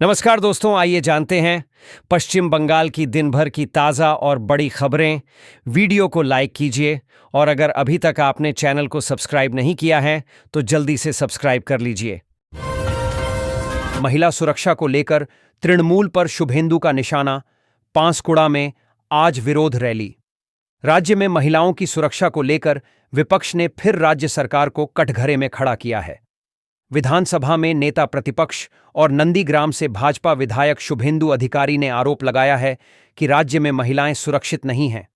नमस्कार दोस्तों, आइए जानते हैं पश्चिम बंगाल की दिन भर की ताज़ा और बड़ी खबरें। वीडियो को लाइक कीजिए और अगर अभी तक आपने चैनल को सब्सक्राइब नहीं किया है तो जल्दी से सब्सक्राइब कर लीजिए। महिला सुरक्षा को लेकर तृणमूल पर शुभेंदु का निशाना, पांसकुड़ा में आज विरोध रैली। राज्य में महिलाओं की सुरक्षा को लेकर विपक्ष ने फिर राज्य सरकार को कटघरे में खड़ा किया है। विधानसभा में नेता प्रतिपक्ष और नंदीग्राम से भाजपा विधायक शुभेंदु अधिकारी ने आरोप लगाया है कि राज्य में महिलाएं सुरक्षित नहीं हैं।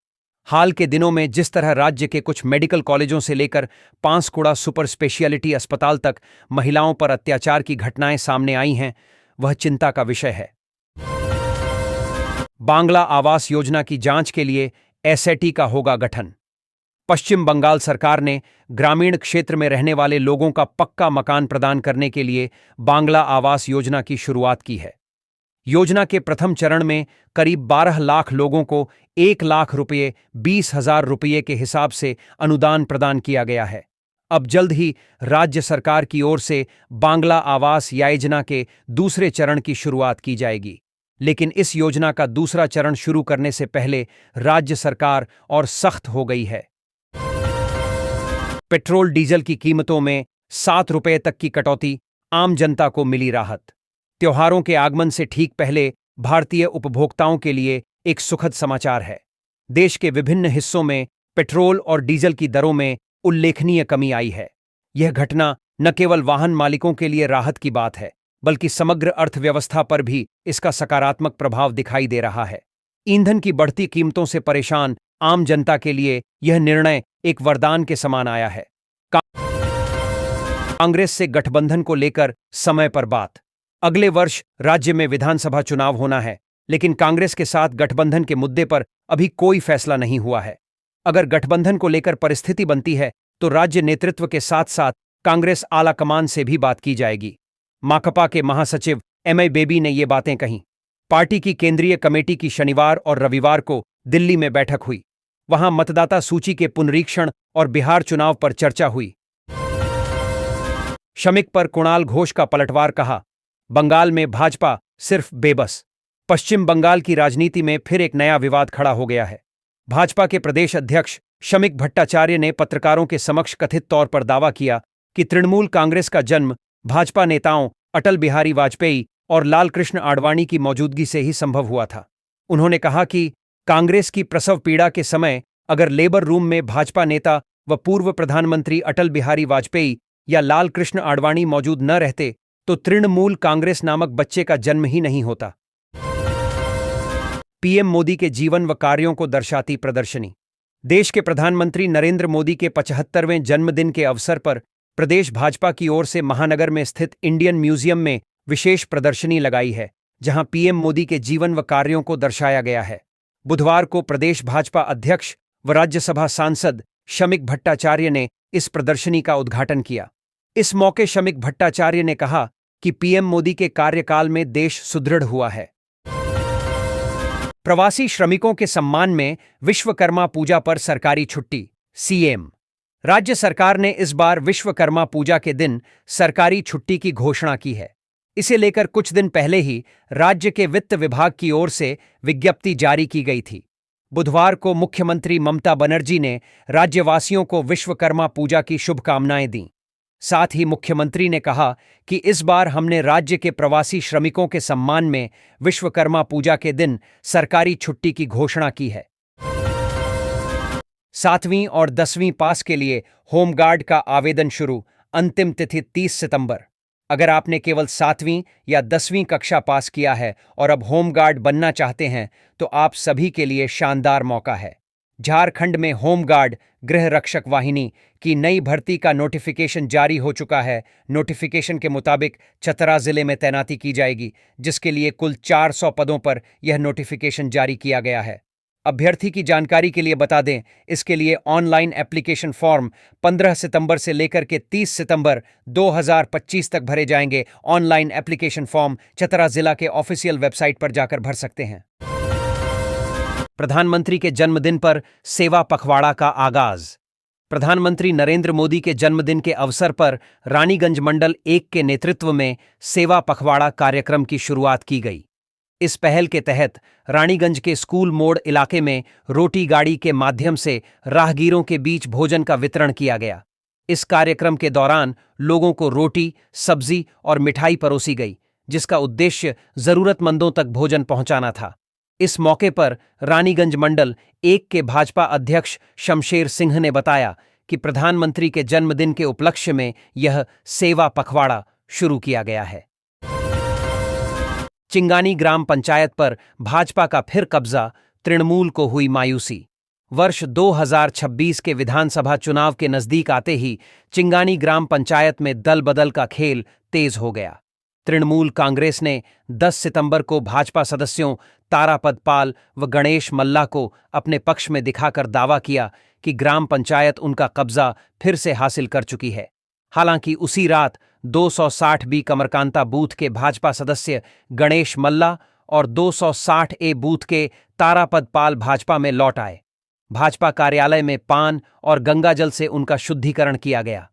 हाल के दिनों में जिस तरह राज्य के कुछ मेडिकल कॉलेजों से लेकर पांसकुड़ा सुपर स्पेशियलिटी अस्पताल तक महिलाओं पर अत्याचार की घटनाएं सामने आई हैं, वह चिंता का विषय है। बांग्ला आवास योजना की जांच के लिए एसआईटी का होगा गठन। पश्चिम बंगाल सरकार ने ग्रामीण क्षेत्र में रहने वाले लोगों का पक्का मकान प्रदान करने के लिए बांग्ला आवास योजना की शुरुआत की है। योजना के प्रथम चरण में करीब 12 लाख लोगों को 1 लाख रुपये 20,000 रुपये के हिसाब से अनुदान प्रदान किया गया है। अब जल्द ही राज्य सरकार की ओर से बांग्ला आवास योजना के दूसरे चरण की शुरुआत की जाएगी, लेकिन इस योजना का दूसरा चरण शुरू करने से पहले राज्य सरकार और सख्त हो गई है। पेट्रोल डीजल की कीमतों में 7 रुपये तक की कटौती, आम जनता को मिली राहत। त्योहारों के आगमन से ठीक पहले भारतीय उपभोक्ताओं के लिए एक सुखद समाचार है। देश के विभिन्न हिस्सों में पेट्रोल और डीजल की दरों में उल्लेखनीय कमी आई है। यह घटना न केवल वाहन मालिकों के लिए राहत की बात है, बल्कि समग्र अर्थव्यवस्था पर भी इसका सकारात्मक प्रभाव दिखाई दे रहा है। ईंधन की बढ़ती कीमतों से परेशान आम जनता के लिए यह निर्णय एक वरदान के समान आया है। कांग्रेस से गठबंधन को लेकर समय पर बात। अगले वर्ष राज्य में विधानसभा चुनाव होना है, लेकिन कांग्रेस के साथ गठबंधन के मुद्दे पर अभी कोई फैसला नहीं हुआ है। अगर गठबंधन को लेकर परिस्थिति बनती है तो राज्य नेतृत्व के साथ साथ कांग्रेस आलाकमान से भी बात की जाएगी। माकपा के महासचिव एमआई बेबी ने ये बातें कहीं। पार्टी की केंद्रीय कमेटी की शनिवार और रविवार को दिल्ली में बैठक हुई। वहां मतदाता सूची के पुनरीक्षण और बिहार चुनाव पर चर्चा हुई। शमिक पर कुणाल घोष का पलटवार, कहा बंगाल में भाजपा सिर्फ बेबस। पश्चिम बंगाल की राजनीति में फिर एक नया विवाद खड़ा हो गया है। भाजपा के प्रदेश अध्यक्ष शमिक भट्टाचार्य ने पत्रकारों के समक्ष कथित तौर पर दावा किया कि तृणमूल कांग्रेस का जन्म भाजपा नेताओं अटल बिहारी वाजपेयी और लालकृष्ण आडवाणी की मौजूदगी से ही संभव हुआ था। उन्होंने कहा कि कांग्रेस की प्रसव पीड़ा के समय अगर लेबर रूम में भाजपा नेता व पूर्व प्रधानमंत्री अटल बिहारी वाजपेयी या लालकृष्ण आडवाणी मौजूद न रहते तो तृणमूल कांग्रेस नामक बच्चे का जन्म ही नहीं होता। पीएम मोदी के जीवन व कार्यों को दर्शाती प्रदर्शनी। देश के प्रधानमंत्री नरेंद्र मोदी के 75वें जन्मदिन के अवसर पर प्रदेश भाजपा की ओर से महानगर में स्थित इंडियन म्यूजियम में विशेष प्रदर्शनी लगाई है, जहां पीएम मोदी के जीवन व कार्यों को दर्शाया गया है। बुधवार को प्रदेश भाजपा अध्यक्ष व राज्यसभा सांसद शमिक भट्टाचार्य ने इस प्रदर्शनी का उद्घाटन किया। इस मौके शमिक भट्टाचार्य ने कहा कि पीएम मोदी के कार्यकाल में देश सुदृढ़ हुआ है। प्रवासी श्रमिकों के सम्मान में विश्वकर्मा पूजा पर सरकारी छुट्टी, सीएम। राज्य सरकार ने इस बार विश्वकर्मा पूजा के दिन सरकारी छुट्टी की घोषणा की है। इसे लेकर कुछ दिन पहले ही राज्य के वित्त विभाग की ओर से विज्ञप्ति जारी की गई थी। बुधवार को मुख्यमंत्री ममता बनर्जी ने राज्यवासियों को विश्वकर्मा पूजा की शुभकामनाएं दीं। साथ ही मुख्यमंत्री ने कहा कि इस बार हमने राज्य के प्रवासी श्रमिकों के सम्मान में विश्वकर्मा पूजा के दिन सरकारी छुट्टी की घोषणा की है। 7वीं और 10वीं पास के लिए होमगार्ड का आवेदन शुरू, अंतिम तिथि 30 सितंबर। अगर आपने केवल 7वीं या 10वीं कक्षा पास किया है और अब होमगार्ड बनना चाहते हैं तो आप सभी के लिए शानदार मौका है। झारखंड में होमगार्ड गृह रक्षक वाहिनी की नई भर्ती का नोटिफिकेशन जारी हो चुका है। नोटिफिकेशन के मुताबिक चतरा जिले में तैनाती की जाएगी, जिसके लिए कुल 400 पदों पर यह नोटिफिकेशन जारी किया गया है। अभ्यर्थी की जानकारी के लिए बता दें, इसके लिए ऑनलाइन एप्लीकेशन फॉर्म 15 सितंबर से लेकर के 30 सितंबर 2025 तक भरे जाएंगे। ऑनलाइन एप्लीकेशन फॉर्म चतरा जिला के ऑफिशियल वेबसाइट पर जाकर भर सकते हैं। प्रधानमंत्री के जन्मदिन पर सेवा पखवाड़ा का आगाज। प्रधानमंत्री नरेंद्र मोदी के जन्मदिन के अवसर पर रानीगंज मंडल 1 के नेतृत्व में सेवा पखवाड़ा कार्यक्रम की शुरुआत की गई। इस पहल के तहत रानीगंज के स्कूल मोड़ इलाके में रोटी गाड़ी के माध्यम से राहगीरों के बीच भोजन का वितरण किया गया। इस कार्यक्रम के दौरान लोगों को रोटी, सब्जी और मिठाई परोसी गई, जिसका उद्देश्य जरूरतमंदों तक भोजन पहुंचाना था। इस मौके पर रानीगंज मंडल 1 के भाजपा अध्यक्ष शमशेर सिंह ने बताया कि प्रधानमंत्री के जन्मदिन के उपलक्ष्य में यह सेवा पखवाड़ा शुरू किया गया है। चिंगानी ग्राम पंचायत पर भाजपा का फिर कब्जा, तृणमूल को हुई मायूसी। वर्ष 2026 के विधानसभा चुनाव के नजदीक आते ही चिंगानी ग्राम पंचायत में दल बदल का खेल तेज हो गया। तृणमूल कांग्रेस ने 10 सितंबर को भाजपा सदस्यों तारापद पाल व गणेश मल्ला को अपने पक्ष में दिखाकर दावा किया कि ग्राम पंचायत उनका कब्जा फिर से हासिल कर चुकी है। हालांकि उसी रात 260 बी कमरकांता बूथ के भाजपा सदस्य गणेश मल्ला और 260 ए बूथ के तारापद पाल भाजपा में लौट आए। भाजपा कार्यालय में पान और गंगाजल से उनका शुद्धिकरण किया गया।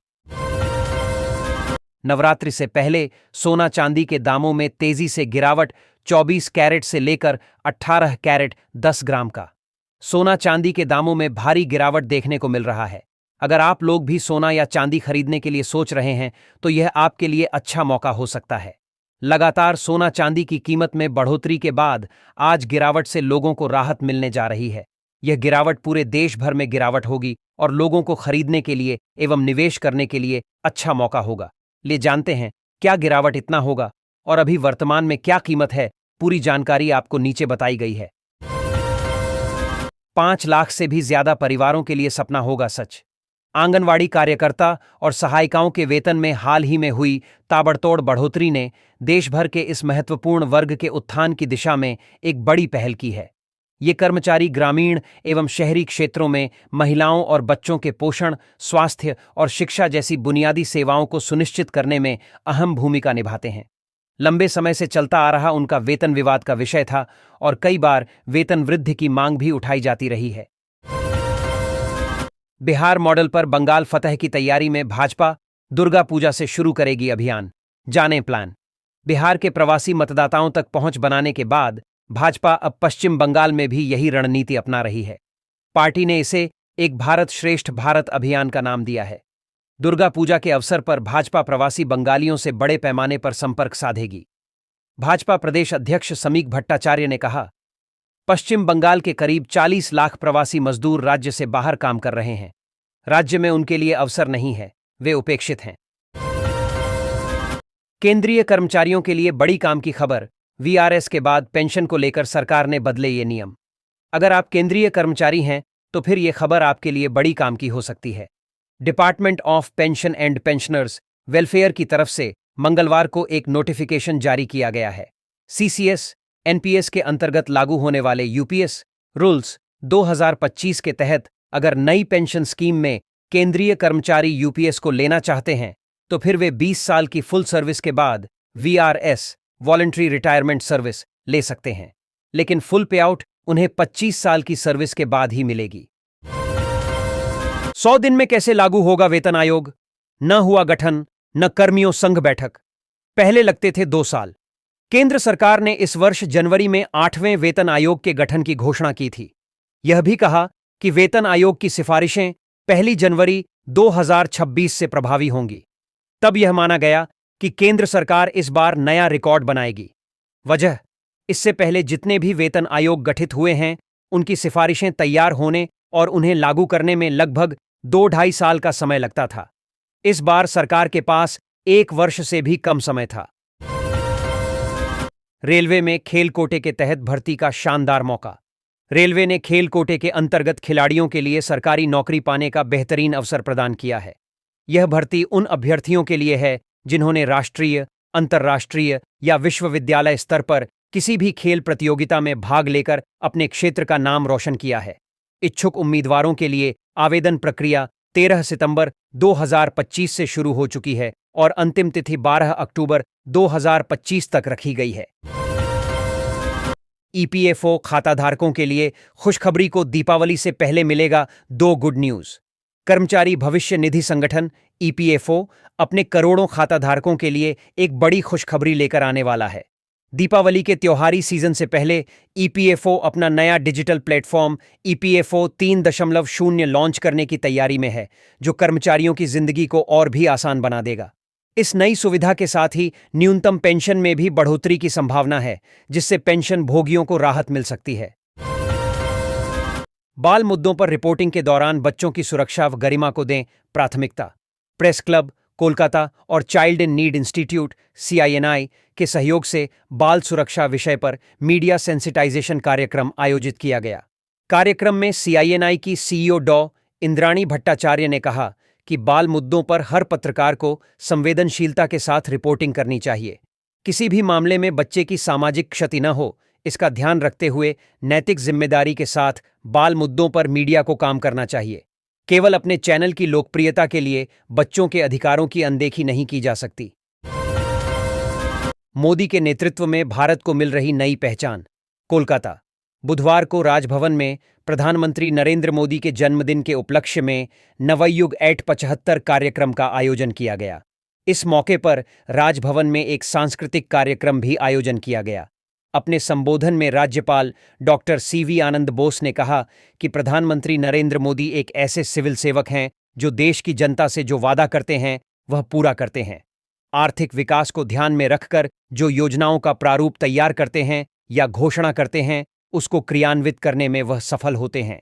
नवरात्रि से पहले सोना चांदी के दामों में तेजी से गिरावट, 24 कैरेट से लेकर 18 कैरेट 10 ग्राम का सोना चांदी के दामों में भारी गिरावट देखने को मिल रहा है। अगर आप लोग भी सोना या चांदी खरीदने के लिए सोच रहे हैं तो यह आपके लिए अच्छा मौका हो सकता है। लगातार सोना चांदी की कीमत में बढ़ोतरी के बाद आज गिरावट से लोगों को राहत मिलने जा रही है। यह गिरावट पूरे देश भर में गिरावट होगी और लोगों को खरीदने के लिए एवं निवेश करने के लिए अच्छा मौका होगा। ले जानते हैं क्या गिरावट इतना होगा और अभी वर्तमान में क्या कीमत है। पूरी जानकारी आपको नीचे बताई गई है। 5 लाख से भी ज्यादा परिवारों के लिए सपना होगा सच। आंगनवाड़ी कार्यकर्ता और सहायिकाओं के वेतन में हाल ही में हुई ताबड़तोड़ बढ़ोतरी ने देश भर के इस महत्वपूर्ण वर्ग के उत्थान की दिशा में एक बड़ी पहल की है। ये कर्मचारी ग्रामीण एवं शहरी क्षेत्रों में महिलाओं और बच्चों के पोषण, स्वास्थ्य और शिक्षा जैसी बुनियादी सेवाओं को सुनिश्चित करने में अहम भूमिका निभाते हैं। लंबे समय से चलता आ रहा उनका वेतन विवाद का विषय था और कई बार वेतन वृद्धि की मांग भी उठाई जाती रही है। बिहार मॉडल पर बंगाल फतह की तैयारी में भाजपा दुर्गा पूजा से शुरू करेगी अभियान। जानें प्लान। बिहार के प्रवासी मतदाताओं तक पहुंच बनाने के बाद भाजपा अब पश्चिम बंगाल में भी यही रणनीति अपना रही है। पार्टी ने इसे एक भारत श्रेष्ठ भारत अभियान का नाम दिया है। दुर्गा पूजा के अवसर पर भाजपा प्रवासी बंगालियों से बड़े पैमाने पर संपर्क साधेगी। भाजपा प्रदेश अध्यक्ष समीक भट्टाचार्य ने कहा, पश्चिम बंगाल के करीब 40 लाख प्रवासी मजदूर राज्य से बाहर काम कर रहे हैं। राज्य में उनके लिए अवसर नहीं है, वे उपेक्षित हैं। केंद्रीय कर्मचारियों के लिए बड़ी काम की खबर। वीआरएस के बाद पेंशन को लेकर सरकार ने बदले ये नियम। अगर आप केंद्रीय कर्मचारी हैं तो फिर ये खबर आपके लिए बड़ी काम की हो सकती है। Department of pension and pensioners welfare की तरफ से मंगलवार को एक नोटिफिकेशन जारी किया गया है। सीसीएस एनपीएस के अंतर्गत लागू होने वाले यूपीएस रूल्स 2025 के तहत अगर नई पेंशन स्कीम में केंद्रीय कर्मचारी यूपीएस को लेना चाहते हैं तो फिर वे 20 साल की फुल सर्विस के बाद वीआरएस वॉलंटरी रिटायरमेंट सर्विस ले सकते हैं, लेकिन फुल पे आउट उन्हें 25 साल की सर्विस के बाद ही मिलेगी। 100 दिन में कैसे लागू होगा वेतन आयोग? न हुआ गठन, न कर्मियों संघ बैठक। पहले लगते थे 2 साल। केंद्र सरकार ने इस वर्ष जनवरी में 8वें वेतन आयोग के गठन की घोषणा की थी। यह भी कहा कि वेतन आयोग की सिफारिशें 1 जनवरी 2026 से प्रभावी होंगी। तब यह माना गया कि केंद्र सरकार इस बार नया रिकॉर्ड बनाएगी। वजह, इससे पहले जितने भी वेतन आयोग गठित हुए हैं उनकी सिफारिशें तैयार होने और उन्हें लागू करने में लगभग 2-2.5 साल का समय लगता था। इस बार सरकार के पास 1 वर्ष से भी कम समय था। रेलवे में खेल कोटे के तहत भर्ती का शानदार मौका। रेलवे ने खेल कोटे के अंतर्गत खिलाड़ियों के लिए सरकारी नौकरी पाने का बेहतरीन अवसर प्रदान किया है। यह भर्ती उन अभ्यर्थियों के लिए है जिन्होंने राष्ट्रीय, अंतर्राष्ट्रीय या विश्वविद्यालय स्तर पर किसी भी खेल प्रतियोगिता में भाग लेकर अपने क्षेत्र का नाम रोशन किया है। इच्छुक उम्मीदवारों के लिए आवेदन प्रक्रिया 13 सितंबर 2025 से शुरू हो चुकी है और अंतिम तिथि 12 अक्टूबर 2025 तक रखी गई है। ईपीएफओ खाताधारकों के लिए खुशखबरी को दीपावली से पहले मिलेगा 2 गुड न्यूज। कर्मचारी भविष्य निधि संगठन ईपीएफओ अपने करोड़ों खाताधारकों के लिए एक बड़ी खुशखबरी लेकर आने वाला है। दीपावली के त्योहारी सीजन से पहले ईपीएफओ अपना नया डिजिटल प्लेटफॉर्म ईपीएफओ 3.0 लॉन्च करने की तैयारी में है, जो कर्मचारियों की जिंदगी को और भी आसान बना देगा। इस नई सुविधा के साथ ही न्यूनतम पेंशन में भी बढ़ोतरी की संभावना है, जिससे पेंशन भोगियों को राहत मिल सकती है। बाल मुद्दों पर रिपोर्टिंग के दौरान बच्चों की सुरक्षा व गरिमा को दें प्राथमिकता। प्रेस क्लब कोलकाता और child in need institute CINI के सहयोग से बाल सुरक्षा विषय पर मीडिया सेंसिटाइजेशन कार्यक्रम आयोजित किया गया। कार्यक्रम में CINI की CEO डॉ इंद्राणी भट्टाचार्य ने कहा कि बाल मुद्दों पर हर पत्रकार को संवेदनशीलता के साथ रिपोर्टिंग करनी चाहिए। किसी भी मामले में बच्चे की सामाजिक क्षति न हो, इसका ध्यान रखते हुए नैतिक जिम्मेदारी के साथ बाल मुद्दों पर मीडिया को काम करना चाहिए। केवल अपने चैनल की लोकप्रियता के लिए बच्चों के अधिकारों की अनदेखी नहीं की जा सकती। मोदी के नेतृत्व में भारत को मिल रही नई पहचान। कोलकाता, बुधवार को राजभवन में प्रधानमंत्री नरेंद्र मोदी के जन्मदिन के उपलक्ष्य में नवयुग 875 कार्यक्रम का आयोजन किया गया। इस मौके पर राजभवन में एक सांस्कृतिक कार्यक्रम भी आयोजन किया गया। अपने संबोधन में राज्यपाल डॉक्टर CV आनंद बोस ने कहा कि प्रधानमंत्री नरेंद्र मोदी एक ऐसे सिविल सेवक हैं जो देश की जनता से जो वादा करते हैं वह पूरा करते हैं। आर्थिक विकास को ध्यान में रखकर जो योजनाओं का प्रारूप तैयार करते हैं या घोषणा करते हैं, उसको क्रियान्वित करने में वह सफल होते हैं।